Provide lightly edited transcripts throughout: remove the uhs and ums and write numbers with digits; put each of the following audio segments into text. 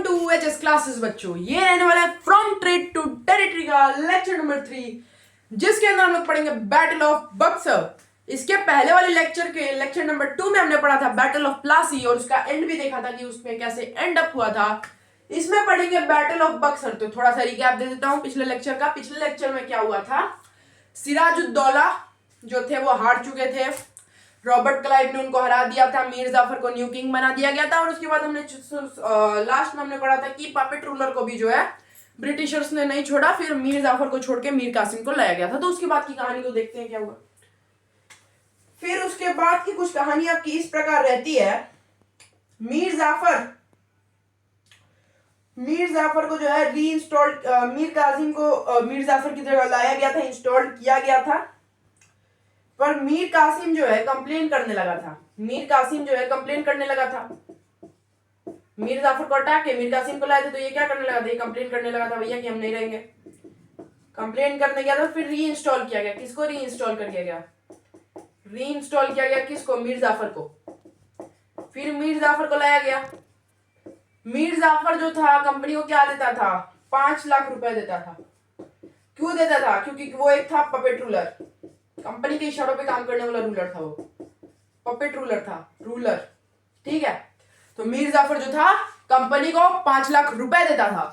To HS classes बच्चों। ये रहने वाला है फ्रॉम ट्रेड टू टेरिटरी का लेक्चर नंबर 3, जिसके अंदर हम लोग पढ़ेंगे बैटल ऑफ बक्सर। इसके पहले वाले लेक्चर के लेक्चर नंबर 2 में हमने पढ़ा था बैटल ऑफ प्लासी और उसका एंड भी देखा था कि उसमें कैसे एंड अप हुआ था। इसमें पढ़ेंगे बैटल ऑफ बक्सर। तो थोड़ा सा रिकैप दे देता हूँ पिछले लेक्चर का। पिछले लेक्चर में क्या हुआ था, सिराजुद्दौला जो थे वो हार चुके थे। रॉबर्ट क्लाइव ने उनको हरा दिया था, मीर जाफर को न्यू किंग बना दिया गया था। और उसके बाद हमने लास्ट में हमने पढ़ा था कि पपेट रूलर को भी जो है ब्रिटिशर्स ने नहीं छोड़ा, फिर मीर जाफर को छोड़ के मीर कासिम को लाया गया था। तो उसके बाद की कहानी को देखते हैं क्या हुआ। फिर उसके बाद की कुछ कहानी आपकी इस प्रकार रहती है। मीर जाफर को जो है रीइंस्टॉल, मीर कासिम को मीर जाफर की जगह लाया गया था, इंस्टॉल किया गया था। पर मीर कासिम जो है कंप्लेन करने लगा था। मीर जाफर को हटा के मीर कासिम को लाए थे, तो ये क्या करने लगा था, ये कंप्लेन करने लगा था भैया कि हम नहीं रहेंगे। कंप्लेन करने गया था, फिर रीइंस्टॉल किया गया। किसको रीइंस्टॉल कर दिया गया? रीइंस्टॉल किया गया किसको? मीर जाफर को। फिर मीर जाफर को लाया गया। मीर जाफर जो था कंपनी को क्या देता था? 5 लाख रुपए देता था। क्यों देता था? क्योंकि वो एक था पपेट रूलर, कंपनी के इशारों पे काम करने वाला रूलर था। वो पपेट रूलर था, रूलर। ठीक है, तो मीर जाफर जो था कंपनी को 5 लाख रुपए देता था।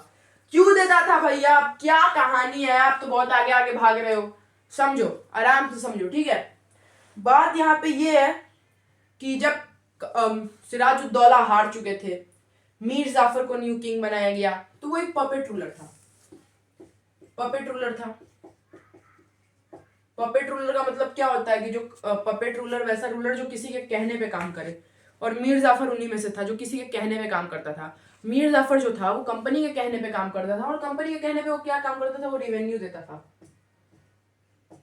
क्यों देता था भैया? क्या कहानी है? आप तो बहुत आगे आगे भाग रहे हो, समझो, आराम से समझो। ठीक है, बात यहाँ पे ये है कि जब सिराजुद्दौला हार चुके थे, मीर जाफर को न्यू किंग बनाया गया, तो वो एक पपेट रूलर था। पपेट रूलर का मतलब क्या होता है कि जो पपेट रूलर, वैसा रूलर जो किसी के कहने पे काम करे। और मीर जाफर उन्हीं में से था जो किसी के कहने पे काम करता था। मीर जाफर जो था वो कंपनी के कहने पे काम करता था, और कंपनी के कहने पे वो क्या काम करता था? वो रेवेन्यू देता था।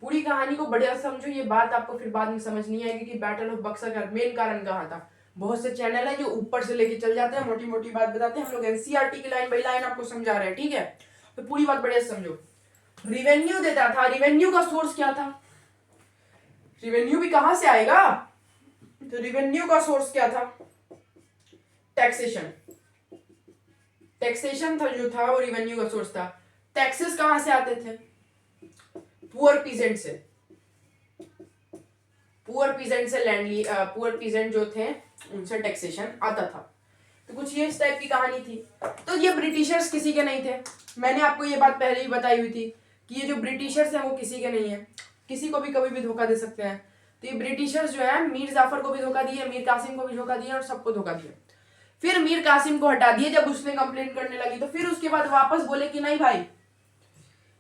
पूरी कहानी को बढ़िया समझो, ये बात आपको फिर बाद में समझ नहीं आएगी कि बैटल ऑफ बक्सर का मेन कारण कहाँ था। बहुत से चैनल है जो ऊपर से लेके चल जाते हैं, मोटी मोटी बात बताते हैं। हम लोग एनसीईआरटी की लाइन बाई लाइन आपको समझा रहे हैं। ठीक है, तो पूरी बात बढ़िया समझो। रिवेन्यू देता था। रिवेन्यू का सोर्स क्या था? रिवेन्यू भी कहां से आएगा? तो रिवेन्यू का सोर्स क्या था? टैक्सेशन था, जो था वो रिवेन्यू का सोर्स था। टैक्सेस कहां से आते थे? पुअर पीजेंट से लैंड पुअर पीजेंट जो थे उनसे टैक्सेशन आता था। तो कुछ ये इस टाइप की कहानी थी। तो ये ब्रिटिशर्स किसी के नहीं थे। मैंने आपको ये बात पहले ही बताई हुई थी कि ये जो ब्रिटिशर्स हैं वो किसी के नहीं है, किसी को भी कभी भी धोखा दे सकते हैं। तो ये ब्रिटिशर्स जो है मीर जाफर को भी धोखा दिए, मीर कासिम को भी धोखा दिया, और सबको धोखा दिया। फिर मीर कासिम को हटा दिए जब उसने कंप्लेंट करने लगी। तो फिर उसके बाद वापस बोले कि नहीं भाई,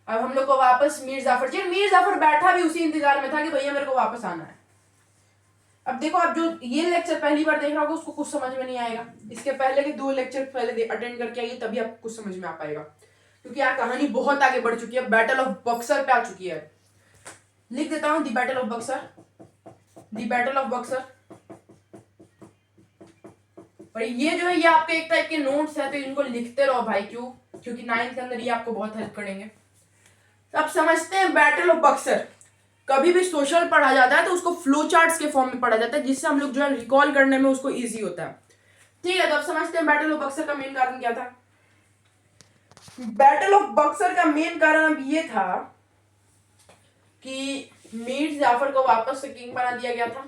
अब हम लोग को वापस मीर जाफर चाहिए। मीर जाफर बैठा भी उसी इंतजार में था कि भैया मेरे को वापस आना है। अब देखो, आप जो ये लेक्चर पहली बार देख रहा होगा उसको कुछ समझ में नहीं आएगा। इसके पहले के 2 लेक्चर पहले अटेंड करके आइए, तभी आपको कुछ समझ में आ पाएगा, क्योंकि यार कहानी बहुत आगे बढ़ चुकी है, बैटल ऑफ बक्सर पे आ चुकी है। लिख देता हूं दी बैटल ऑफ बक्सर। और ये जो है ये आपके एक टाइप के नोट्स है, तो इनको लिखते रहो भाई। क्यों? क्योंकि 9th के अंदर ये आपको बहुत हेल्प करेंगे। अब समझते हैं बैटल ऑफ बक्सर। कभी भी सोशल पढ़ा जाता है तो उसको फ्लो चार्ट्स के फॉर्म में पढ़ा जाता है, जिससे हम लोग जो है रिकॉल करने में उसको इजी होता है। ठीक है, तो अब समझते हैं बैटल ऑफ बक्सर का मेन कारण क्या था। बैटल ऑफ बक्सर का मेन कारण अब ये था कि मीर जाफर को वापस से किंग बना दिया गया था,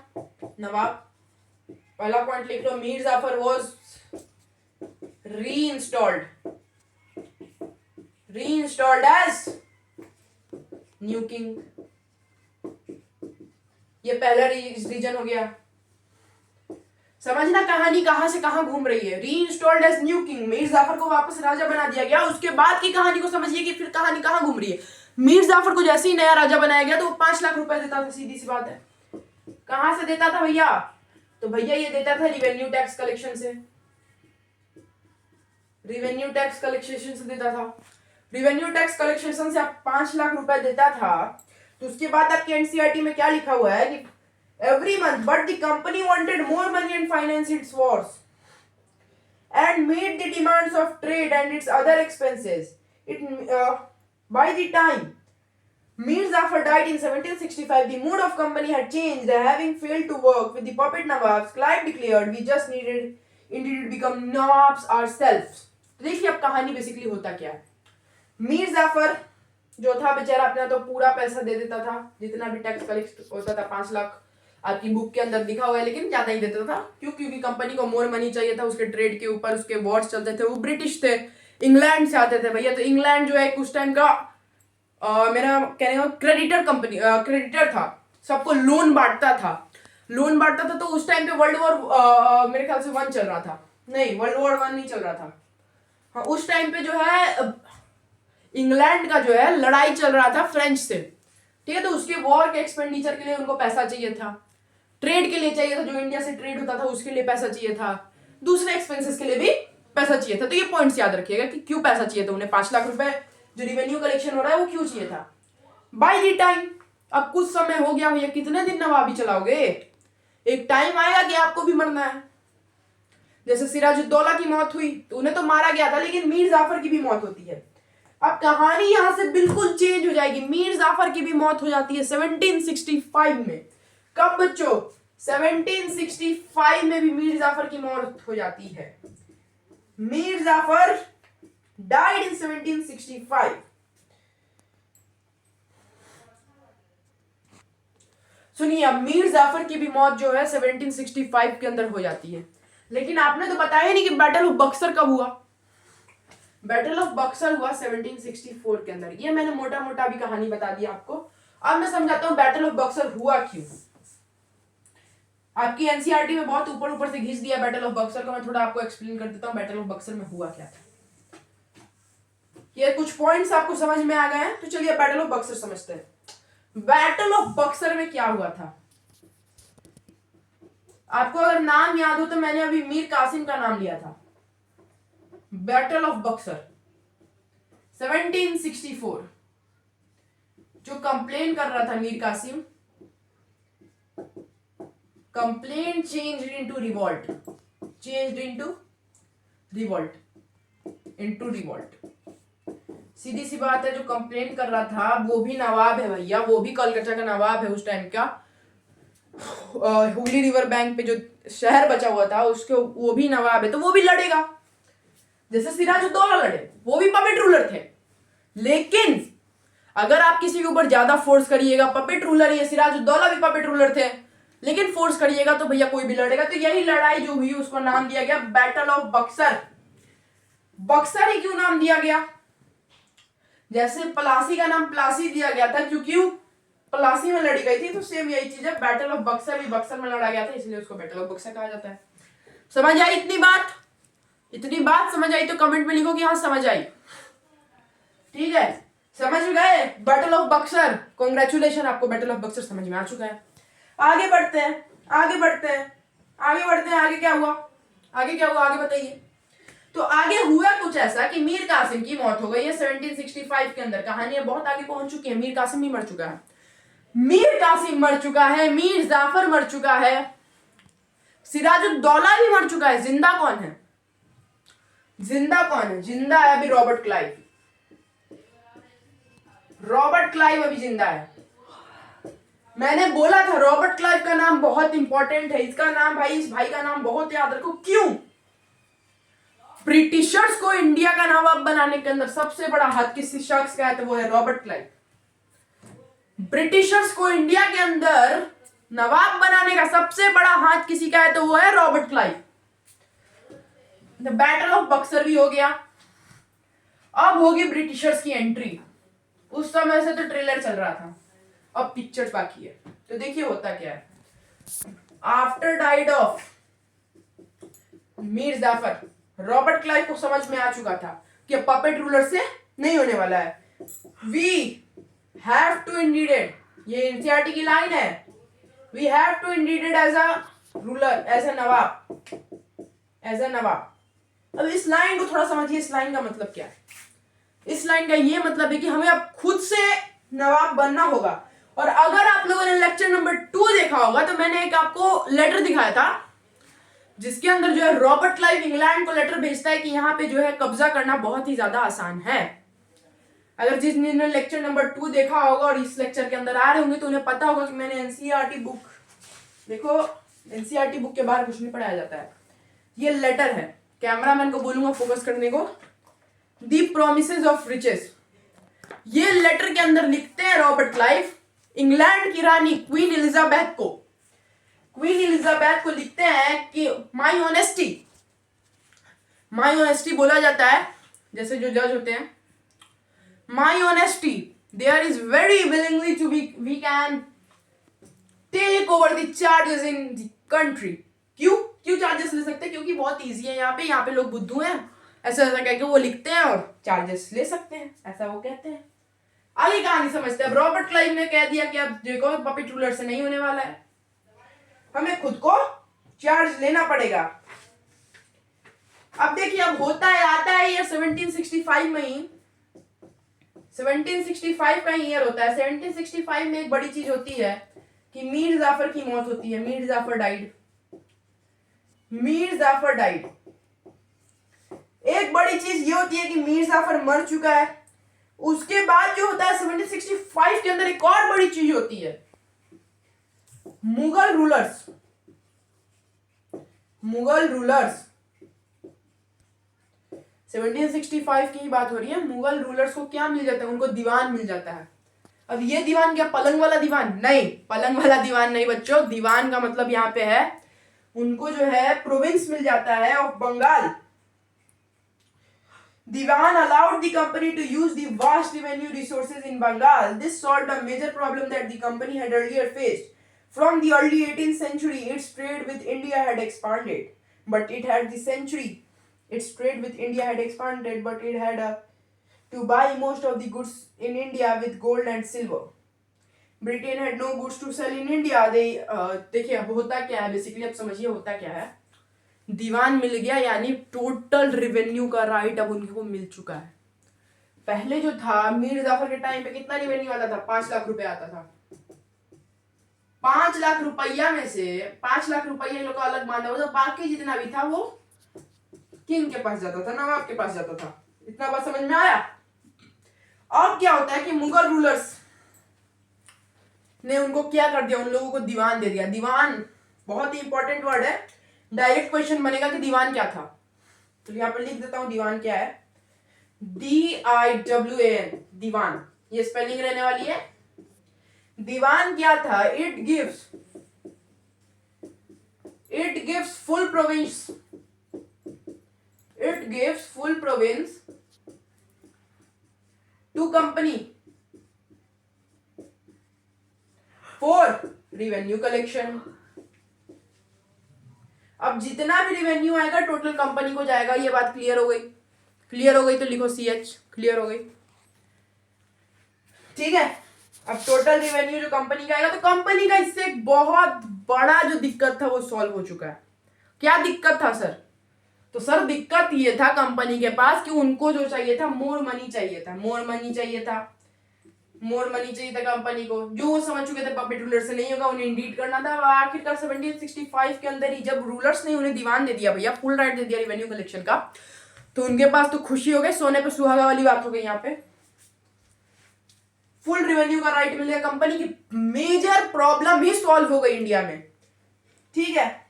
नवाब। पहला पॉइंट लिख लो, Mir Jafar was reinstalled as new king. ये पहला रीजन हो गया। समझना कहानी कहां से कहां घूम रही है। Reinstalled as new king, Mir Jafar को वापस राजा बना दिया गया। उसके बाद की कहानी को समझिए कि फिर कहानी कहां घूम रही है। मीर जाफर को जैसे ही नया राजा बनाया गया तो वो 5 लाख रुपए देता था। सीधी सी बात है, कहां से देता था भैया? तो भैया ये देता था रिवेन्यू टैक्स कलेक्शन से। रिवेन्यू टैक्स कलेक्शन से आप 5 लाख रुपए देता था। तो उसके बाद आपके एनसीईआरटी में क्या लिखा हुआ है कि every month, but the company wanted more money and financed its wars and made the demands of trade and its other expenses. By the time Mir Jafar died in 1765, the mood of company had changed. Having failed to work with the puppet Nawabs, Clive declared, "We just needed indeed to become Nawabs ourselves." तो देखिए अब कहानी basically होता क्या है। मीर जाफर जो था बेचारा अपना तो पूरा पैसा दे देता था, जितना भी टैक्स कलेक्ट होता था 5 लाख आपकी बुक के अंदर लिखा हुआ है, लेकिन ज्यादा ही देता था। क्यों? क्योंकि कंपनी को मोर मनी चाहिए था उसके ट्रेड के ऊपर, उसके वॉर्स चलते थे, वो ब्रिटिश थे, इंग्लैंड से आते थे भैया। तो इंग्लैंड जो है उस टाइम का मेरा कहने का क्रेडिटर कंपनी क्रेडिटर था, सबको लोन बांटता था, तो उस टाइम पे वर्ल्ड वॉर मेरे ख्याल से 1 चल रहा था, नहीं वर्ल्ड वॉर 1 नहीं चल रहा था, हाँ उस टाइम पे जो है इंग्लैंड का जो है लड़ाई चल रहा था फ्रेंच से, ठीक है। तो उसके वॉर के एक्सपेंडिचर के लिए उनको पैसा चाहिए था, ट्रेड के लिए चाहिए था, जो इंडिया से ट्रेड होता था उसके लिए पैसा चाहिए था, दूसरे एक्सपेंसेस के लिए भी पैसा चाहिए था। तो ये पॉइंट्स याद रखिएगा कि क्यों पैसा चाहिए था उन्हें, 5 लाख रुपए जो रिवेन्यू कलेक्शन हो रहा है वो क्यों चाहिए था। बाय द टाइम, अब कुछ समय हो गया भैया, कितने दिन नवाबी चलाओगे, एक टाइम आएगा कि आपको भी मरना है। जैसे सिराजुद्दौला की मौत हुई तो उन्हें तो मारा गया था, लेकिन मीर जाफर की भी मौत होती है। अब कहानी यहां से बिल्कुल चेंज हो जाएगी। मीर जाफर की भी मौत हो जाती है 1765 में। कब बच्चों? 1765 में भी मीर जाफर की मौत हो जाती है। Mir Jafar died in 1765। सुनिए, अब मीर जाफर की भी मौत जो है 1765 के अंदर हो जाती है। लेकिन आपने तो बताया नहीं कि बैटल ऑफ बक्सर कब हुआ। बैटल ऑफ बक्सर हुआ 1764 के अंदर। ये मैंने मोटा मोटा भी कहानी बता दी आपको। अब मैं समझाता हूं बैटल ऑफ बक्सर हुआ क्यों। आपकी एनसीईआरटी में बहुत ऊपर ऊपर से घिस दिया बैटल ऑफ बक्सर को, मैं थोड़ा आपको एक्सप्लेन कर देता हूं बैटल ऑफ बक्सर में हुआ क्या था। ये कुछ पॉइंट्स आपको समझ में आ गए हैं, तो चलिए बैटल ऑफ बक्सर समझते हैं। बैटल ऑफ बक्सर में क्या हुआ था, आपको अगर नाम याद हो तो मैंने अभी मीर कासिम का नाम लिया था। बैटल ऑफ बक्सर 1764, जो कंप्लेन कर रहा था Mir Qasim, complain changed into revolt, सीधी सी बात है। जो कंप्लेन कर रहा था वो भी नवाब है भैया, वो भी कलकत्ता का नवाब है उस टाइम का। हुगली रिवर बैंक पे जो शहर बचा हुआ था उसके वो भी नवाब है, तो वो भी लड़ेगा जैसे सिराजुद्दौला लड़े, वो भी पपेट रूलर थे। लेकिन अगर आप किसी के ऊपर ज्यादा फोर्स करिएगा, पपेट रूलर, ये सिराजुद्दौला भी पपेट रूलर थे, लेकिन फोर्स करिएगा तो भैया कोई भी लड़ेगा। तो यही लड़ाई जो हुई उसको नाम दिया गया बैटल ऑफ बक्सर। बक्सर ही क्यों नाम दिया गया? जैसे प्लासी का नाम प्लासी दिया गया था क्योंकि प्लासी में लड़ी गई थी, तो सेम यही चीज है, बैटल ऑफ बक्सर भी बक्सर में लड़ा गया था, इसलिए उसको बैटल ऑफ बक्सर कहा जाता है। समझ आई इतनी बात? इतनी बात समझ आई तो कमेंट में लिखो कि हाँ समझ आई। ठीक है, समझ गए बैटल ऑफ बक्सर? कॉन्ग्रेचुलेशन, आपको बैटल ऑफ बक्सर समझ में आ चुका है। आगे बढ़ते हैं, आगे क्या हुआ, आगे बताइए। तो आगे हुआ कुछ ऐसा कि मीर कासिम की मौत हो गई है 1765 के अंदर। कहानी बहुत आगे पहुंच चुकी है, मीर कासिम भी मर चुका है, मीर जाफर मर चुका है, सिराजुद्दौला भी मर चुका है। जिंदा कौन है? जिंदा है अभी रॉबर्ट क्लाइव अभी जिंदा है। मैंने बोला था रॉबर्ट क्लाइव का नाम बहुत इंपॉर्टेंट है, इसका नाम भाई, इस भाई का नाम बहुत याद रखो। क्यों? ब्रिटिशर्स को इंडिया का नवाब बनाने के अंदर सबसे बड़ा हाथ किसी शख्स का है, तो वो है रॉबर्ट क्लाइव। ब्रिटिशर्स को इंडिया के अंदर नवाब बनाने का सबसे बड़ा हाथ किसी का है, तो वो है Robert Clive. The battle of Buxar भी हो गया। अब होगी ब्रिटिशर्स की एंट्री। उस समय से तो ट्रेलर चल रहा था, अब पिक्चर्स बाकी है। तो देखिए होता क्या है। After died of Mir Jafar, Robert Clive को समझ में आ चुका था कि पपेट रूलर से नहीं होने वाला है। वी हैव टू इंडीडेड, ये एनसीईआरटी की लाइन है, we have to indeed as a ruler, as a nawab. अब इस लाइन को थोड़ा समझिए, इस लाइन का मतलब क्या है। इस लाइन का ये मतलब है कि हमें अब खुद से नवाब बनना होगा। और अगर आप लोगों ने लेक्चर नंबर 2 देखा होगा तो मैंने एक आपको लेटर दिखाया था जिसके अंदर जो है रॉबर्ट क्लाइव इंग्लैंड को लेटर भेजता है कि यहाँ पे जो है कब्जा करना बहुत ही ज्यादा आसान है। अगर जिसने लेक्चर नंबर 2 देखा होगा और इस लेक्चर के अंदर आ रहे होंगे तो उन्हें पता होगा कि मैंने एनसीईआरटी बुक, देखो एनसीईआरटी बुक के बाहर कुछ नहीं पढ़ाया जाता है, ये लेटर है। कैमरामैन को बोलूंगा फोकस करने को, दी प्रोमिसेस ऑफ रिचेस, ये लेटर के अंदर लिखते हैं रॉबर्ट क्लाइव इंग्लैंड की रानी क्वीन एलिजाबेथ को लिखते हैं कि माई ऑनेस्टी बोला जाता है, जैसे जो जज होते हैं, my honesty there is very willingly to be we can take over the charges in the country. क्यों चार्जेस ले सकते हैं? क्योंकि बहुत इजी है, यहाँ पे लोग बुद्धू हैं, ऐसा कह के वो लिखते हैं और चार्जेस ले सकते हैं, ऐसा वो कहते हैं। आगे कहानी समझते हैं। अब रॉबर्ट क्लाइव ने कह दिया कि अब देखो पपेट रूलर से नहीं होने वाला है, हमें खुद को चार्ज लेना पड़ेगा। अब देखिए, अब होता है, आता है ये 1765 में ही, 1765 का ईयर होता है। 1765 में एक बड़ी चीज होती है कि मीर जाफर की मौत होती है। मीर जाफर डाइड। एक बड़ी चीज ये होती है कि मीर जाफर मर चुका है। उसके बाद जो होता है 1765 के अंदर एक और बड़ी चीज होती है, मुगल रूलर्स 1765 की ही बात हो रही है। मुगल रूलर्स को क्या मिल जाता है? उनको दीवान मिल जाता है। अब ये दीवान क्या पलंग वाला दीवान? नहीं, पलंग वाला दीवान नहीं बच्चों। दीवान का मतलब यहाँ पे है उनको जो है प्रोविंस मिल जाता है of Bengal. Diwan allowed the company to use the vast revenue resources in Bengal. This solved a major problem that the company had earlier faced. From the early 18th century, its trade with India had expanded, but it had to buy most of the goods in India with gold and silver. Britain had no goods to sell in India. देखिए होता क्या है basically, अब समझिए होता क्या है। दीवान मिल गया यानी टोटल रेवेन्यू का राइट अब उनको मिल चुका है। पहले जो था मीर जाफर के टाइम पे कितना रेवेन्यू आता था? 5 लाख रुपए आता था। 5 लाख रुपया में से 5 लाख रुपया लोग अलग माना हुआ, तो बाकी जितना भी था वो किंग के पास जाता था, नवाब के पास जाता था। इतना बात समझ में आया? अब क्या होता है कि मुगल रूलर्स ने उनको क्या कर दिया, उन लोगों को दीवान दे दिया। दीवान बहुत ही इंपॉर्टेंट वर्ड है, डायरेक्ट क्वेश्चन बनेगा कि दीवान क्या था। तो यहां पर लिख देता हूं दीवान क्या है। DIWAN, दीवान, ये स्पेलिंग रहने वाली है। दीवान क्या था? It gives full province to company for revenue collection. अब जितना भी रिवेन्यू आएगा टोटल कंपनी को जाएगा। ये बात क्लियर हो गई? तो लिखो CH, क्लियर हो गई। ठीक है, अब टोटल रिवेन्यू जो कंपनी का आएगा, तो कंपनी का इससे एक बहुत बड़ा जो दिक्कत था वो सॉल्व हो चुका है। क्या दिक्कत था सर? तो सर दिक्कत ये था कंपनी के पास कि उनको जो चाहिए था मोर मनी चाहिए था कंपनी को। जो वो समझ चुके थे पपेट रूलर से नहीं होगा, उन्हें इंडीड करना था। आखिरकार 1765 के अंदर ही जब रूलर्स ने उन्हें दीवान दे दिया, भैया फुल राइट दे दिया रिवेन्यू कलेक्शन का, तो उनके पास तो खुशी हो गई, सोने पे सुहागा वाली बात हो गई। यहाँ पे फुल रिवेन्यू का राइट मिल गया, कंपनी की मेजर प्रॉब्लम ही सॉल्व हो गई इंडिया में। ठीक है,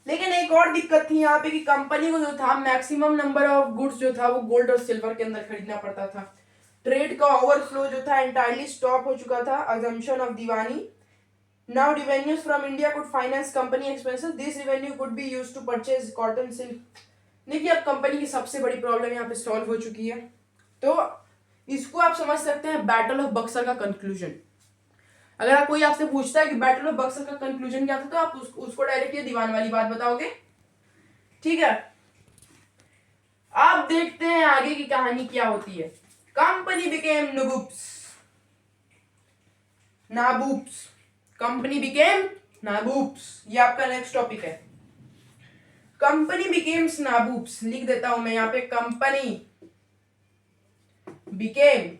लेकिन एक और दिक्कत थी यहाँ पे कि कंपनी को जो था मैक्सिमम नंबर ऑफ गुड्स जो था वो गोल्ड और सिल्वर के अंदर खरीदना पड़ता था। ट्रेड का ओवरफ्लो जो था एंटायरली स्टॉप हो चुका था। Assumption of Diwani. Now revenues from India could finance company expenses. This revenue could be used to purchase cotton silk. देखिए अब कंपनी की सबसे बड़ी प्रॉब्लम यहाँ पे सॉल्व हो चुकी है। तो इसको आप समझ सकते हैं बैटल ऑफ बक्सर का कंक्लूजन। अगर कोई आपसे पूछता है कि बैटल ऑफ बक्सर का कंक्लूजन क्या था, तो आप उसको डायरेक्ट ये दीवान वाली बात बताओगे। ठीक है, अब देखते हैं आगे की कहानी क्या होती है। Company became nabobs. Company became nabobs, ये आपका नेक्स्ट टॉपिक है। कंपनी बिकेम्स नाबूब्स, लिख देता हूं मैं यहां पे, कंपनी बिकेम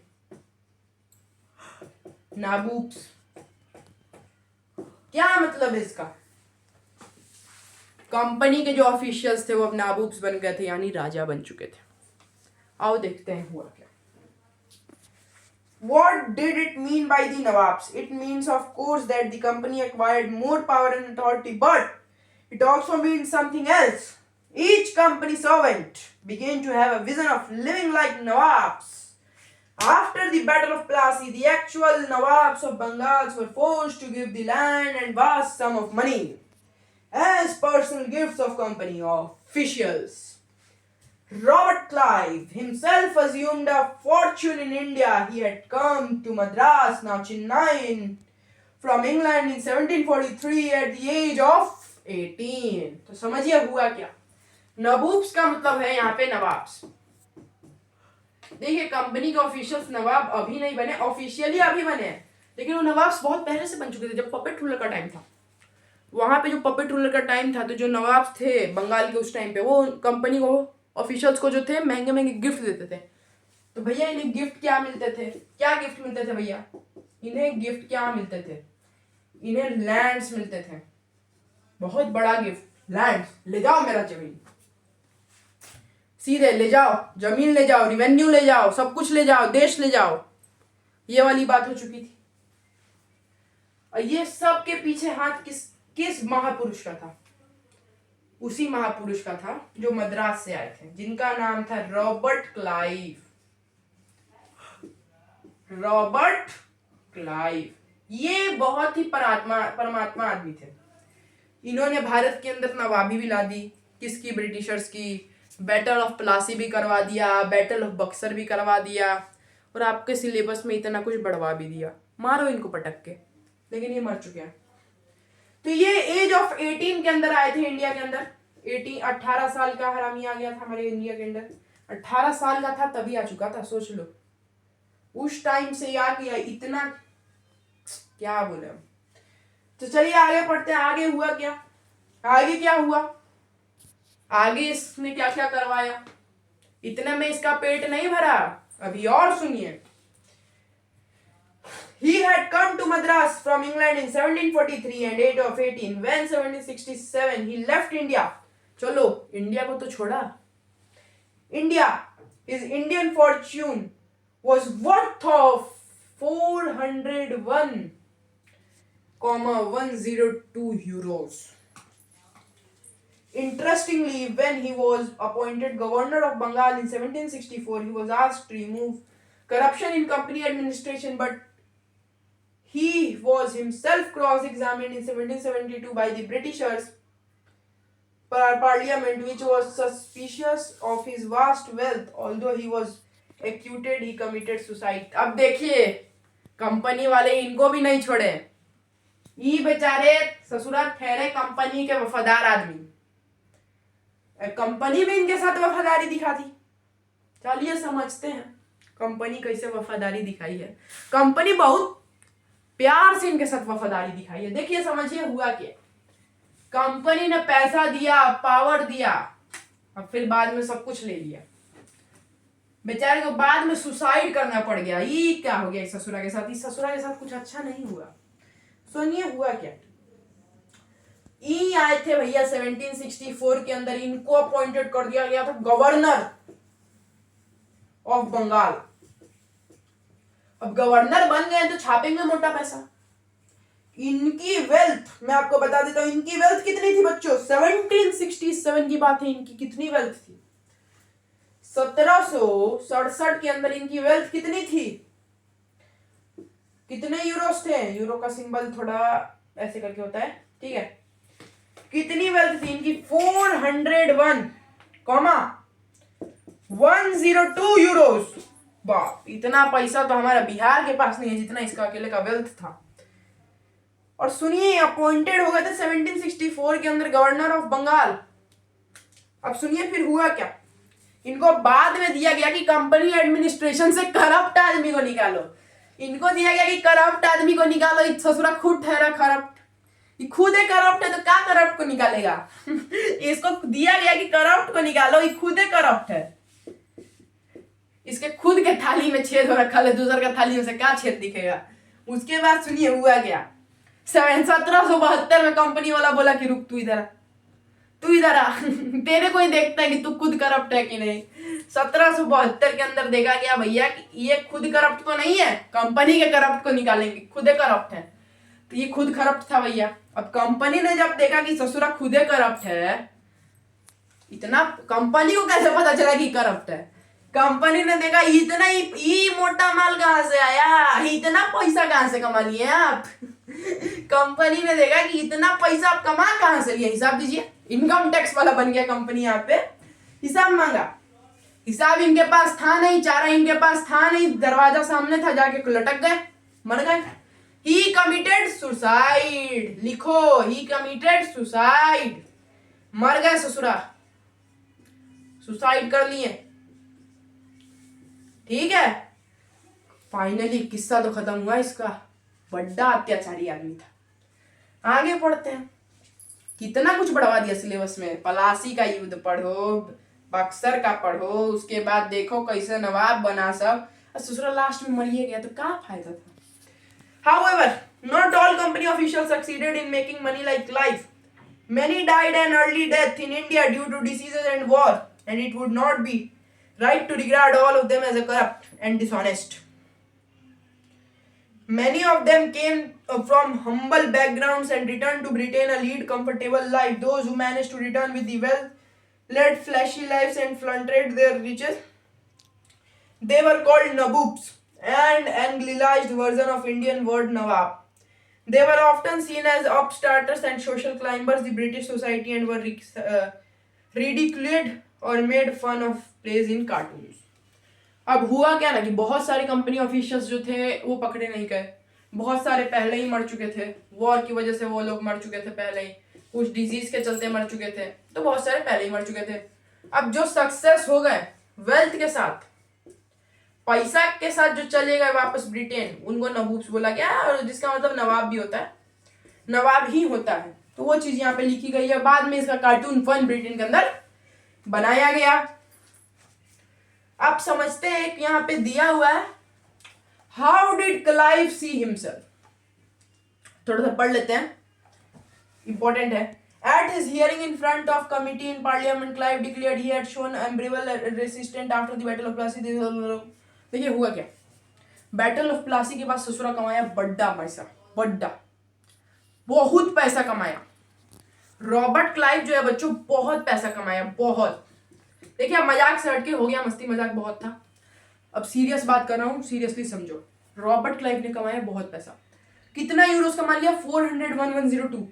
नाबूब्स। क्या मतलब है इसका? कंपनी के जो ऑफिशियल्स थे वो अब नाबूब्स बन गए थे, यानी राजा बन चुके थे। आओ देखते हैं हुआ क्या। What did it mean by the Nawabs? It means, of course, that the company acquired more power and authority, but it also means something else. Each company servant began to have a vision of living like Nawabs. After the Battle of Plassey, the actual Nawabs of Bengal were forced to give the land and vast sum of money as personal gifts of company officials. Robert Clive himself assumed a fortune in India. He had come to Madras, now Chennai, from England in 1743 at the age of 18. तो समझिए हुआ क्या. नबूब्स का मतलब है यहाँ पे nawabs. देखिए कंपनी के ऑफिशियल्स नवाब अभी नहीं बने, ऑफिशियली अभी बने हैं, लेकिन वो नवाब्स बहुत पहले से बन चुके थे जब पपेट रूलर का टाइम था. वहां पे जो पपेट रूलर का टाइम था तो जो नवाब्स थे बंगाल के उस टाइम पे वो कंपनी को ऑफिशियल्स को जो थे महंगे महंगे गिफ्ट देते थे. तो भैया इन्हें गिफ्ट क्या मिलते थे, क्या गिफ्ट मिलते थे भैया, इन्हें गिफ्ट क्या मिलते थे, इन्हें लैंड्स मिलते थे. बहुत बड़ा गिफ्ट, लैंड्स. ले जाओ मेरा जमीन, सीधे ले जाओ, जमीन ले जाओ, रिवेन्यू ले जाओ, सब कुछ ले जाओ, देश ले जाओ. ये वाली बात हो चुकी थी. और ये सब के पीछे हाथ किस महापुरुष का था, उसी महापुरुष का था जो मद्रास से आए थे, जिनका नाम था रॉबर्ट क्लाइव. रॉबर्ट क्लाइव ये बहुत ही परमात्मा आदमी थे. इन्होंने भारत के अंदर नवाबी भी ला दी. किसकी, ब्रिटिशर्स की. बैटल ऑफ प्लासी भी करवा दिया, बैटल ऑफ बक्सर भी करवा दिया, और आपके सिलेबस में इतना कुछ बढ़वा भी दिया. मारो इनको पटक के, लेकिन ये मर चुके हैं. तो ये एज ऑफ 18 के अंदर आए थे इंडिया के अंदर. 18 साल का हरामी आ गया था हमारे इंडिया के अंदर. 18 साल का था तभी आ चुका था, सोच लो. उस टाइम से आ गया, इतना क्या बोले हम. तो चलिए आगे पढ़ते हैं. आगे हुआ क्या, आगे क्या हुआ, आगे इसने क्या क्या करवाया. इतने में इसका पेट नहीं भरा, अभी और सुनिए. He had come to Madras from England in 1743 and age of 18. When 1767 he left India. चलो इंडिया को तो छोड़ा. India, his Indian fortune was worth of 401,102 euros. Interestingly, when he was appointed governor of Bengal in 1764, he was asked to remove corruption in company administration, but he was himself cross-examined in 1772 by the Britishers parliament, which was suspicious of his vast wealth. Although he was acquitted, he committed suicide. अब देखिए company वाले इनको भी नहीं छोड़े. ये बेचारे ससुरा ठहरे कंपनी के वफादार आदमी, कंपनी भी इनके साथ वफादारी दिखाती. चलिए समझते हैं कंपनी कैसे वफादारी दिखाई है. कंपनी बहुत प्यार से इनके साथ वफादारी दिखाई है. देखिए समझिए हुआ क्या. कंपनी ने पैसा दिया, पावर दिया, अब फिर बाद में सब कुछ ले लिया. बेचारे को बाद में सुसाइड करना पड़ गया. ये क्या हो गया इस ससुरा के साथ. इस ससुरा के साथ कुछ अच्छा नहीं हुआ. सुनिए हुआ क्या. ये आए थे भैया 1764 के अंदर. इनको अपॉइंटेड कर दिया गया था गवर्नर ऑफ बंगाल. अब गवर्नर बन गए तो छापेंगे मोटा पैसा. इनकी वेल्थ मैं आपको बता देता हूं. इनकी वेल्थ कितनी थी बच्चों, 1767 की बात है. इनकी कितनी वेल्थ थी, 1767 के अंदर इनकी वेल्थ कितनी थी. कितने यूरोस थे, यूरो का सिंबल थोड़ा ऐसे करके होता है, ठीक है. कितनी वेल्थ थी इनकी, 401,102 यूरोस. बाप, इतना पैसा तो हमारा बिहार के पास नहीं है जितना इसका अकेले का वेल्थ था. और सुनिए अपॉइंटेड हो गए थे 1764 के अंदर गवर्नर ऑफ बंगाल. अब सुनिए फिर हुआ क्या. इनको बाद में दिया गया कि कंपनी एडमिनिस्ट्रेशन से करप्ट आदमी को निकालो. इनको दिया गया कि करप्ट आदमी को निकालो. ससुरा खुद ठहरा करप्ट, खुद है करप्ट है तो क्या करप्ट को निकालेगा. इसको दिया गया कि करप्ट को निकालो, ये खुद है करप्ट है. इसके खुद के थाली में छेद हो रखा है, दूसर का थाली में से क्या छेद दिखेगा. उसके बाद सुनिए हुआ क्या. 1772 में कंपनी वाला बोला कि रुक तू इधर आ, तेरे को ही देखता है कि तू खुद करप्ट है कि नहीं. 1772 के अंदर देखा गया भैया कि ये खुद करप्ट तो नहीं है, कंपनी के करप्ट को निकालेंगे, खुद करप्ट है. तो ये खुद करप्ट था भैया. अब कंपनी ने जब देखा कि ससुरा खुदे करप्ट है इतना कंपनी को कैसे पता चला कि करप्ट है? कंपनी ने देखा इतना ही मोटा माल कहां से आया, इतना पैसा कहां से कमा लिए आप। कंपनी ने देखा कि इतना पैसा आप कमा कहां से लिए, हिसाब दीजिए। इनकम टैक्स वाला बन गया कंपनी यहाँ पे, हिसाब मांगा। हिसाब इनके पास था नहीं, चारा इनके पास था नहीं, दरवाजा सामने था, जाके लटक गए, मर गए। ही कमिटेड सुसाइड, लिखो, ही कमिटेड सुसाइड, मर गए ससुरा, सुसाइड कर लिए। ठीक है, फाइनली किस्सा तो खत्म हुआ इसका, बड़ा अत्याचारी आदमी था। आगे पढ़ते हैं, कितना कुछ बढ़वा दिया सिलेबस में। पलासी का युद्ध पढ़ो, बक्सर का पढ़ो, उसके बाद देखो कैसे नवाब बना सब, ससुरा लास्ट में मरिए गया तो क्या फायदा था। However, not all company officials succeeded in making money like life. Many died an early death in India due to diseases and war, and it would not be right to regard all of them as a corrupt and dishonest. Many of them came from humble backgrounds and returned to Britain to lead comfortable life. Those who managed to return with the wealth led flashy lives and flaunted their riches. They were called Naboobs, and anglicized version of Indian word Nawab. They were often seen as upstarters and social climbers the British society and were ridiculed or made fun of plays in cartoons. अब हुआ क्या ना कि बहुत सारे company officials जो थे वो पकड़े नहीं गए, बहुत सारे पहले ही मर चुके थे, वॉर की वजह से वो लोग मर चुके थे पहले ही, कुछ डिजीज के चलते मर चुके थे, तो बहुत सारे पहले ही मर चुके थे। अब जो सक्सेस हो गए वेल्थ के साथ, पैसा के साथ जो चले गए वापस ब्रिटेन, उनको नबूब्स बोला गया, और जिसका मतलब नवाब भी होता है, नवाब ही होता है। तो वो चीज यहाँ पे लिखी गई है। बाद में इसका कार्टून फन ब्रिटेन के अंदर बनाया गया। आप समझते हैं कि यहाँ पे दिया हुआ है, how did Clive see himself, थोड़ा सा पढ़ लेते हैं, इंपॉर्टेंट है। At his hearing in front of committee in Parliament, Clive declared he had shown admirable resistance after the Battle of Plassey. देखिए हुआ क्या, बैटल ऑफ प्लासी के बाद ससुरा कमाया बड़ा पैसा, बड़ा बहुत पैसा कमाया। रॉबर्ट क्लाइव जो है बच्चों बहुत पैसा कमाया, बहुत। देखिए अब मजाक से हटके हो गया, मस्ती मजाक बहुत था, अब सीरियस बात कर रहा हूँ, सीरियसली समझो। रॉबर्ट क्लाइव ने कमाया बहुत पैसा। कितना यूरोस कमा लिया? 401,102।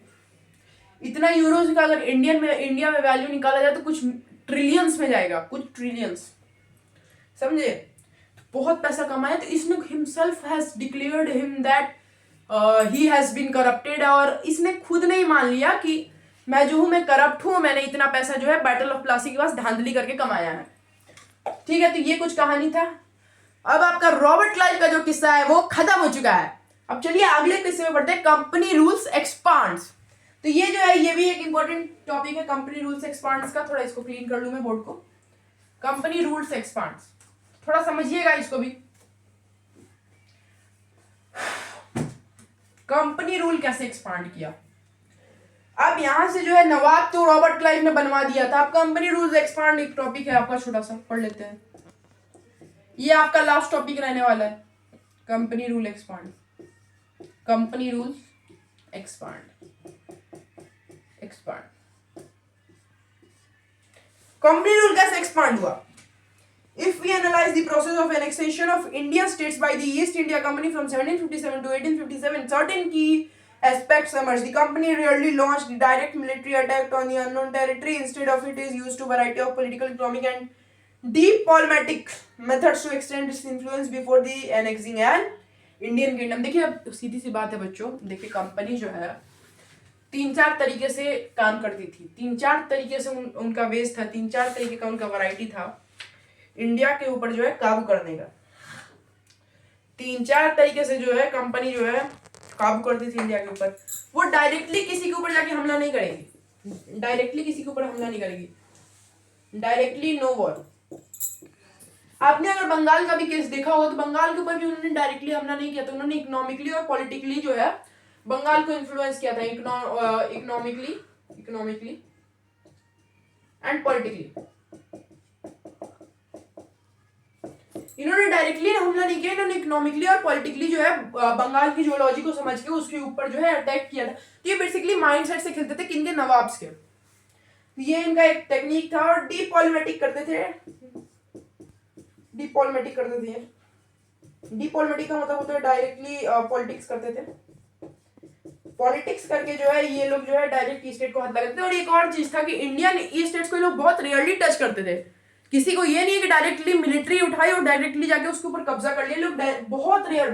इतना यूरोस का अगर इंडिया में वैल्यू निकाला जाए तो कुछ ट्रिलियंस में जाएगा, कुछ ट्रिलियंस, समझे? बहुत पैसा कमाया। तो इसने himself has declared him that he has been corrupted, और इसने खुद नहीं मान लिया कि मैं जो हूं मैं करप्ट हूं, मैंने इतना पैसा जो है बैटल ऑफ प्लासी के पास धांधली करके कमाया है। ठीक है, तो ये कुछ कहानी था। अब आपका रॉबर्ट क्लाइव का जो किस्सा है वो खत्म हो चुका है। अब चलिए अगले किस्से में बढ़ते हैं, कंपनी रूल्स एक्सपांड्स। तो ये जो है ये भी एक इंपॉर्टेंट टॉपिक है, कंपनी रूल्स एक्सपांड्स का। थोड़ा इसको क्लीन कर लूं मैं बोर्ड को। कंपनी रूल्स एक्सपांड्स, थोड़ा समझिएगा इसको भी। कंपनी रूल कैसे एक्सपांड किया? अब यहां से जो है नवाब तो रॉबर्ट क्लाइव ने बनवा दिया था। अब कंपनी रूल्स एक्सपांड एक टॉपिक है आपका, छोटा सा पढ़ लेते हैं। ये आपका लास्ट टॉपिक रहने वाला है, company rule expand. Company rules expand, expand. Company rule कैसे एक्सपांड हुआ? If we analyze the process of annexation of Indian states by the East India Company from 1757 to 1857, certain key aspects emerged. The company rarely launched direct military attack on the unknown territory. Instead of it is used to variety of political, economic and diplomatic methods to extend its influence before the annexing an Indian kingdom. देखिए अब सीधी सी बात है बच्चों, देखिए company जो है 3-4 तरीके से काम करती थी, 3-4 तरीके से उनका वेस था, 3-4 तरीके का उनका वैरायटी था इंडिया के ऊपर जो है काबू करने का। 3-4 तरीके से जो है कंपनी जो है काबू करती थी इंडिया के ऊपर। वो डायरेक्टली किसी के ऊपर जाके हमला नहीं करेगी, डायरेक्टली किसी के ऊपर हमला नहीं करेगी, डायरेक्टली नो वॉर। आपने अगर बंगाल का भी केस देखा होगा तो बंगाल के ऊपर भी उन्होंने डायरेक्टली हमला नहीं किया था, उन्होंने इकोनॉमिकली और पॉलिटिकली जो है बंगाल को इन्फ्लुएंस किया था, इकोनॉमिकली एंड पॉलिटिकली। इन्होंने डायरेक्टली हमला नहीं किया, इन्होंने इकोनॉमिकली और पॉलिटिकली जो है बंगाल की जियोलॉजी को समझ के उसके ऊपर जो है अटैक किया था। तो ये बेसिकली माइंडसेट से खेलते थे किनके? नवाब्स के। तो ये इनका एक टेक्निक था और डीपॉलिमेटिक करते थे। डीपॉलिमेटिक करते थे। डीपॉलिमेटिक का मतलब होता है डायरेक्टली पॉलिटिक्स करते थे। पॉलिटिक्स करके जो है ये लोग जो है डायरेक्ट ई स्टेट को हाथ लगाते थे। और एक और चीज था कि इंडियन ई स्टेट्स को ये लोग बहुत रेयरली टच करते थे। किसी को ये नहीं है कि डायरेक्टली मिलिट्री उठाई और डायरेक्टली जाके उसके ऊपर कब्जा कर लिया। लोग बहुत रेयर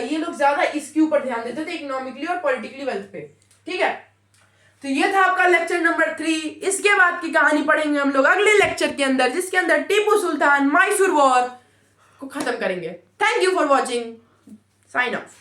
ये लोग ज्यादा इसके ऊपर ध्यान देते थे इकोनॉमिकली और पॉलिटिकली वेल्थ पे। ठीक है, तो ये था आपका लेक्चर नंबर 3। इसके बाद की कहानी पढ़ेंगे हम लोग अगले लेक्चर के अंदर, जिसके अंदर टीपू सुल्तान मैसूर वॉर को खत्म करेंगे। Thank you for watching. Sign of.